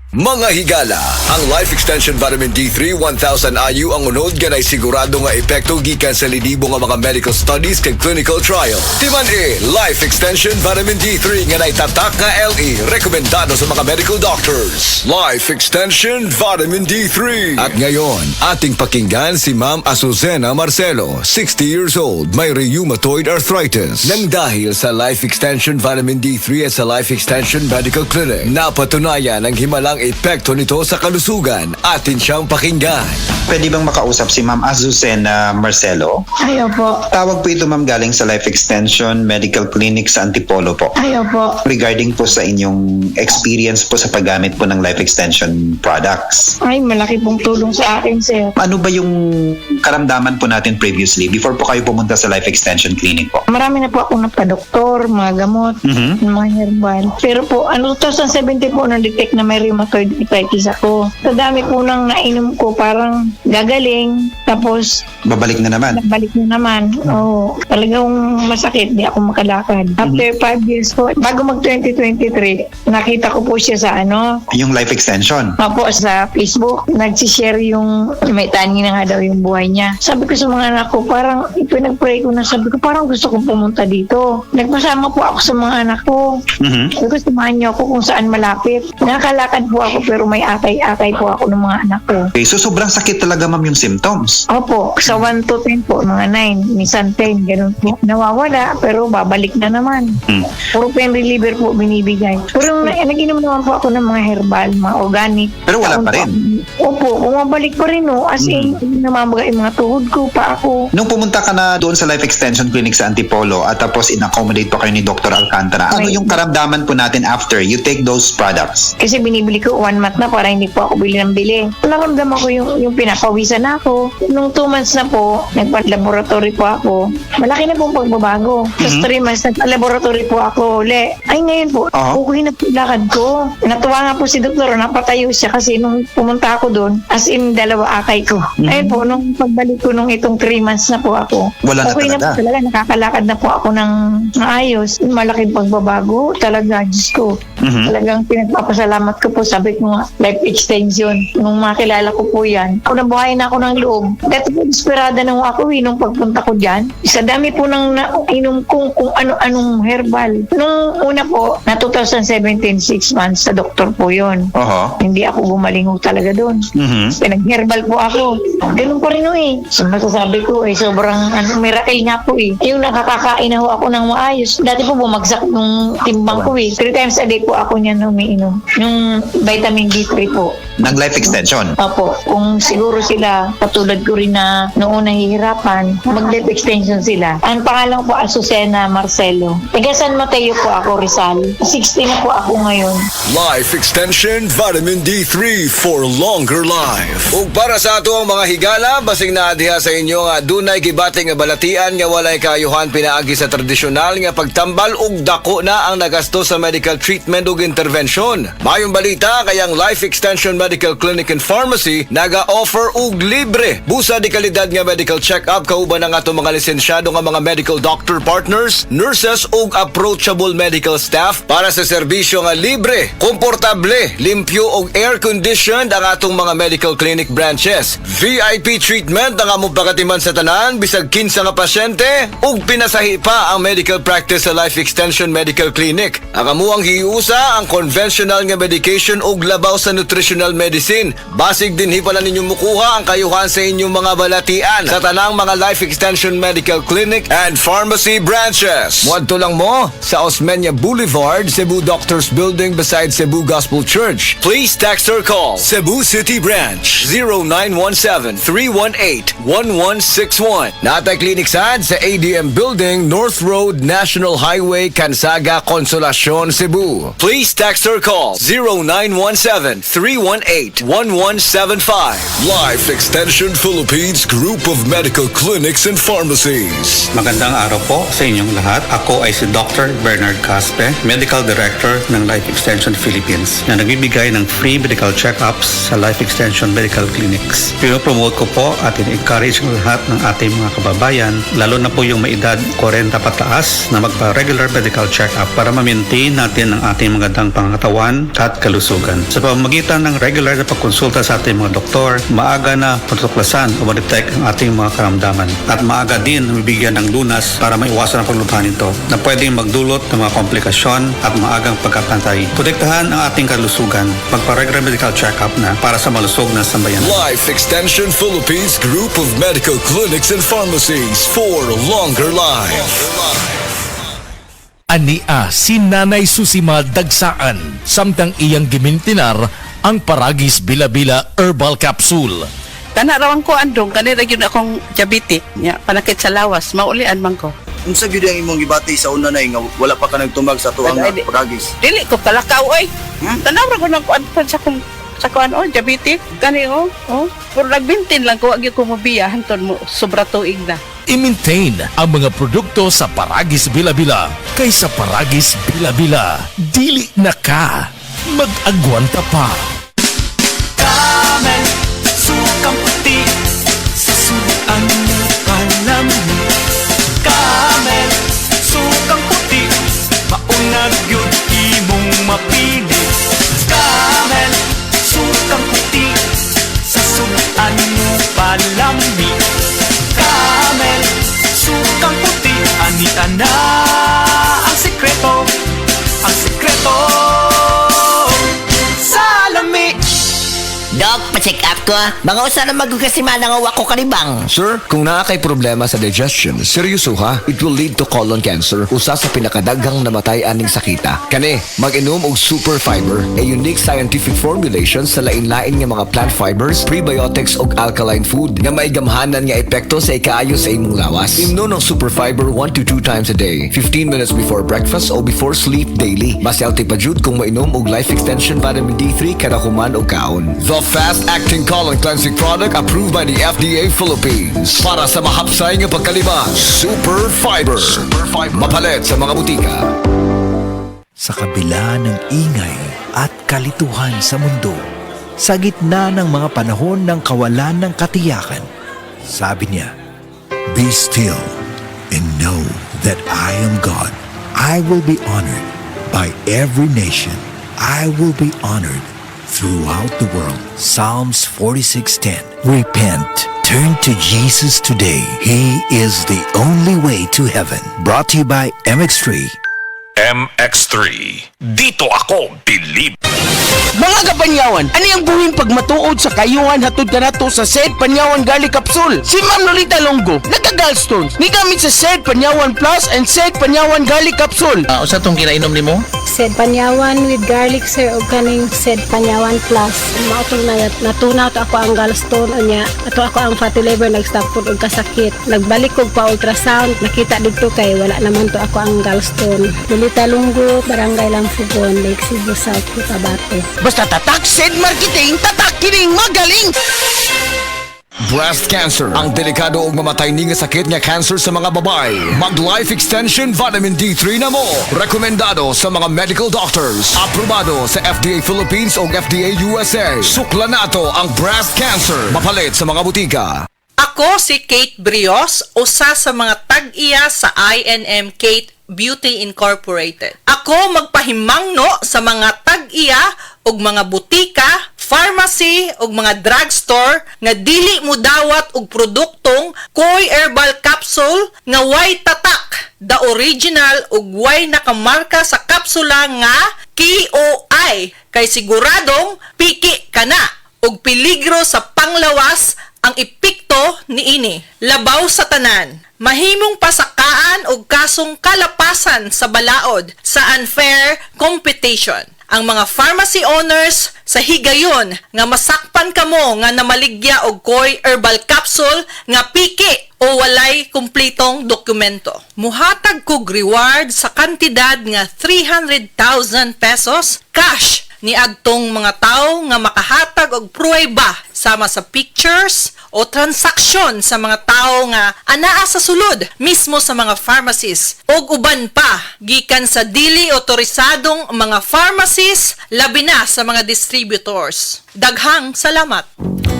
Mga higala, ang Life Extension Vitamin D3 1000 IU ang unod ganay sigurado nga epekto gikan sa lidibo nga mga medical studies kag clinical trial. Timan Life Extension Vitamin D3 nga naitatak nga LE rekomendado sa mga medical doctors. Life Extension Vitamin D3. At ngayon, ating pakinggan si Ma'am Azucena Marcelo, 60 years old, may rheumatoid arthritis. Nang dahil sa Life Extension Vitamin D3 at sa Life Extension Medical Clinic, napatunayan ang himalang epekto nito sa kalusugan. Atin siyang pakinggan. Pwede bang makausap si Ma'am Azucena Marcelo? Ay, opo. Tawag po ito ma'am galing sa Life Extension Medical Clinic sa Antipolo po. Ay, opo. Regarding po sa inyong experience po sa paggamit po ng Life Extension products. Ay, malaki pong tulong sa akin, sir. Ano ba yung karamdaman po natin previously before po kayo pumunta sa Life Extension Clinic po? Marami na po ako napadoktor, mga gamot, mga herbal. Pero po, 2017 po na-detect na may rheumatoid arthritis ako. Sa dami po nang nainom ko, parang gagaling. Tapos, Babalik na naman. balik na naman. Oo. Talagang masakit, di ako makalakad. After 5 years po, bago mag-2023, nakita ko po siya sa Yung Life Extension. Opo, sa Facebook, nagsishare yung may tani na nga daw yung buhay niya. Sabi ko sa mga anak ko, parang ipinag-pray ko na, sabi ko, parang gusto kong pumunta dito. Nagpasama po ako sa mga anak ko. Sabi ko, samahan niyo ako kung saan malapit. Nakakalakad po ako pero may akay-akay po ako ng mga anak ko. Okay, so sobrang sakit talaga ma'am yung symptoms. Opo, sa 1 to 10 po, mga 9, minsan 10, ganun po. Nawawala, pero babalik na naman. Puro pain reliever po binibigay. Pero nag-inom naman po ako ng mga herbal, mga organic. Pero wala pa rin. Opo, bumabalik pa rin, no? As in, namamaga yung mga tuhod ko, pa ako. Nung pumunta ka na doon sa Life Extension Clinic sa Antipolo at tapos in-accommodate pa kayo ni Dr. Alcantara, ano yung karamdaman po natin after you take those products? Kasi binibili ko 1 month na para hindi po ako bili ng bili. Naramdaman ko yung pinapawisan ako. Nung 2 months na po, nagpa-laboratory po ako. Malaki na pong pagbabago. Tapos 3 months, nagpa-laboratory po ako uli. Ay, ngayon po, okay na po yung lakad ko. Natuwa nga po si doktor, napatayo siya kasi nung pumunta ako doon, as in 2 akay ko. Ayun po, nung pagbalik ko nung itong 3 months na po ako, Wala na okay na talaga. po talaga. Nakakalakad na po ako ng maayos. Malaking pagbabago. Talaga, Diyos ko. Talagang pinagpapasalamat ko po. Sabi ko nga, life extension. Nung makilala ko po yan, ako nabuhay na ako ng loob. Dati po, desperada na ako nung pagpunta ko dyan. Sa dami po nang nainom kung ano-anong herbal. Nung una po, na 2017, 6 months, sa doktor po yun. Hindi ako gumaling ho talaga doon. Pinag-herbal po ako. Ganun pa rin ho eh. So, masasabi ko sobrang miracle nga po eh. Yung nakakakain na ho ako ng maayos. Dati po bumagsak nung timbang ko eh. 3 times a day po ako niyan umiinom. Yung vitamin D3 po. Nag-Life Extension. Opo, kung siguro sila, katulad ko rin na noon nahihirapan, mag-life extension sila. Ang pangalan po, Azucena Marcelo. Taga San Mateo po ako, Rizal. 60 na po ako ngayon. Life Extension Vitamin D3 for longer life. Ug para sa ato ang mga higala, basing na diha sa inyo nga dunay gibating nga balatian nga walay kayuhan pinaagi sa tradisyonal nga pagtambal ug dako na ang nagasto sa medical treatment ug intervention. Mayong balita kayang Life Extension Medical Clinic and Pharmacy naga-offer og libre busa di kalidad nga medical check-up kauban ang ato mga lisensyado nga mga medical doctor partners, nurses ug approachable medical staff para sa serbisyo nga libre, komportable, limpyo ug air-conditioned ang atong mga medical clinic branches. VIP treatment ang among pagatiman sa tanan bisag kinsa nga pasyente ug pinasahi pa ang medical practice sa Life Extension Medical Clinic. Ang amuang hiusa ang conventional nga medication ug labaw sa nutritional medicine. Basig dinhi pala ninyo mukuha ang kayuhan sa inyong mga balatian sa tanang mga Life Extension Medical Clinic and Pharmacy branches. Muadto lang mo sa Osmeña Boulevard, Cebu Doctors Building beside Cebu Gospel Church. Please text or call Cebu City Branch 0917-318-1161. Natay Clinic sad sa ADM Building, North Road, National Highway, Cansaga, Consolacion, Cebu. Please text or call 0917-318-1175. Life Extension Philippines Group of Medical Clinics and Pharmacies. Magandang araw po sa inyong lahat. Ako ay si Dr. Bernard Caspe, Medical Director ng Life Extension Philippines na nagbibigay ng free medical check-ups sa Life Extension Medical Clinics. Pinopromote ko po at in-encourage ang lahat ng ating mga kababayan, lalo na po yung may edad 40 pataas na magpa-regular medical check-up para ma-maintain natin ang ating magandang pangangatawan at kalusugan. kalusugan. Sa pamamagitan ng regular na pagkonsulta sa ating mga doktor, maaga na matutuklasan o ma-detect ang ating mga karamdaman. At maaga din mabigyan ng lunas para maiwasan ang paglubhan nito na pwedeng magdulot ng mga komplikasyon at maagang pagkapantay. Protektahan ang ating kalusugan. Magpa-regular medical check-up na para sa malusog na sambayanan. Life Extension Philippines Group of Medical Clinics and Pharmacies for longer life. Ania si Nanay Susima Dagsaan samtang iyang gimintinar ang Paragis Bila-Bila Herbal Capsule. Tanarawan ko andong kanira yun akong diabetic nya panakit sa lawas maulian man ko. Unsa gyud ang imong gibati sa una nay nga wala pa ka nagtumag sa tuang Ay, Paragis? Dili ko kalakaw oy. Tanawra ko nang kuan sa kuan diabetic kani puro nagbintin lang ko agi ko mobiya hanton mo sobra tuig na. I-maintain ang mga produkto sa Paragis Bila-Bila kaysa Paragis Bila-Bila. Dili na ka. Mag-agwanta pa. Camel, sukang puti, sasuan mo palamig. Camel, sukang puti, maunag yun imong mapili. Camel, sukang puti, sasuan mo palamig. Camel, sukang puti, anita na ang sekreto, sa lami. Dok, pa-check up ko. Mga usa na magkasiman nga wako kanibang. Sir, kung naa kay problema sa digestion, seryoso ha, it will lead to colon cancer, usa sa pinakadaghang namatay aning sakita. Kani, mag-inom og super fiber, a unique scientific formulation sa lain-lain nga mga plant fibers, prebiotics ug alkaline food nga may gamhanan nga epekto sa ikaayo sa imong lawas. Imnon ng super fiber 1 to 2 times a day, 15 minutes before breakfast o before sleep daily. Mas healthy pa jud kung mainom og Life Extension Vitamin D3 kada human o kaon. The fast-acting colon cleansing product approved by the FDA Philippines. Para sa mahapsay nga pagkalibang, Super Fiber. Mapalit sa mga butika. Sa kabila ng ingay at kalituhan sa mundo, sa gitna ng mga panahon ng kawalan ng katiyakan, sabi niya, "Be still and know that I am God. I will be honored by every nation. I will be honored throughout the world." Psalms 46:10. Repent. Turn to Jesus today. He is the only way to heaven. Brought to you by MX3. MX3. Dito ako bilib. Mga kapanyawan, ano yung buhin pag matuod sa kayuhan hatod ka na to sa Sed Panyawan Garlic Capsule? Si Ma'am Lolita Longo, nagka-gallstones, ni gamit sa Sed Panyawan Plus and Sed Panyawan Garlic Capsule. Usa tong kinainom nimo? Sed Panyawan with garlic sir o kaning Sed Panyawan Plus. Mautong natunaw to ako ang gallstone unya. Ato ako ang fatty liver nag-stop food og kasakit. Nagbalik ko pa ultrasound, nakita dito kay wala naman to ako ang gallstone. Lolita Longo, Barangay Lamfugon, Lake Cebu South, Cotabato. Basta tatak Sed Marketing, tatak kining magaling! Breast cancer, ang delikado ug mamatay ni nga sakit nga cancer sa mga babae. Mag-Life Extension Vitamin D3 na mo. Rekomendado sa mga medical doctors. Aprobado sa FDA Philippines ug FDA USA. Sukla nato ang breast cancer. Mapalit sa mga butika. Ako si Kate Brios, usa sa mga tag-iya sa INM Kate Beauty Incorporated. Ako magpahimangno sa mga tag-iya ug mga butika, pharmacy ug mga drugstore nga dili mo dawat og produktong Koy Herbal Capsule nga way tatak, the original ug way nakamarka sa kapsula nga KOI kay siguradong piki kana ug peligro sa panglawas ang epekto niini. Labaw sa tanan, mahimong pasakaan og kasong kalapasan sa balaod sa unfair competition. Ang mga pharmacy owners sa higayon nga masakpan kamo nga namaligya og Koy Herbal Capsule nga piki o walay kumpletong dokumento. Muhatag kog reward sa kantidad nga 300,000 pesos cash ni adtong mga tao nga makahatag og pruweba sama sa pictures o transaksyon sa mga tao nga anaa sa sulod mismo sa mga pharmacies ug uban pa gikan sa dili otorisadong mga pharmacies labi na sa mga distributors. Daghang salamat.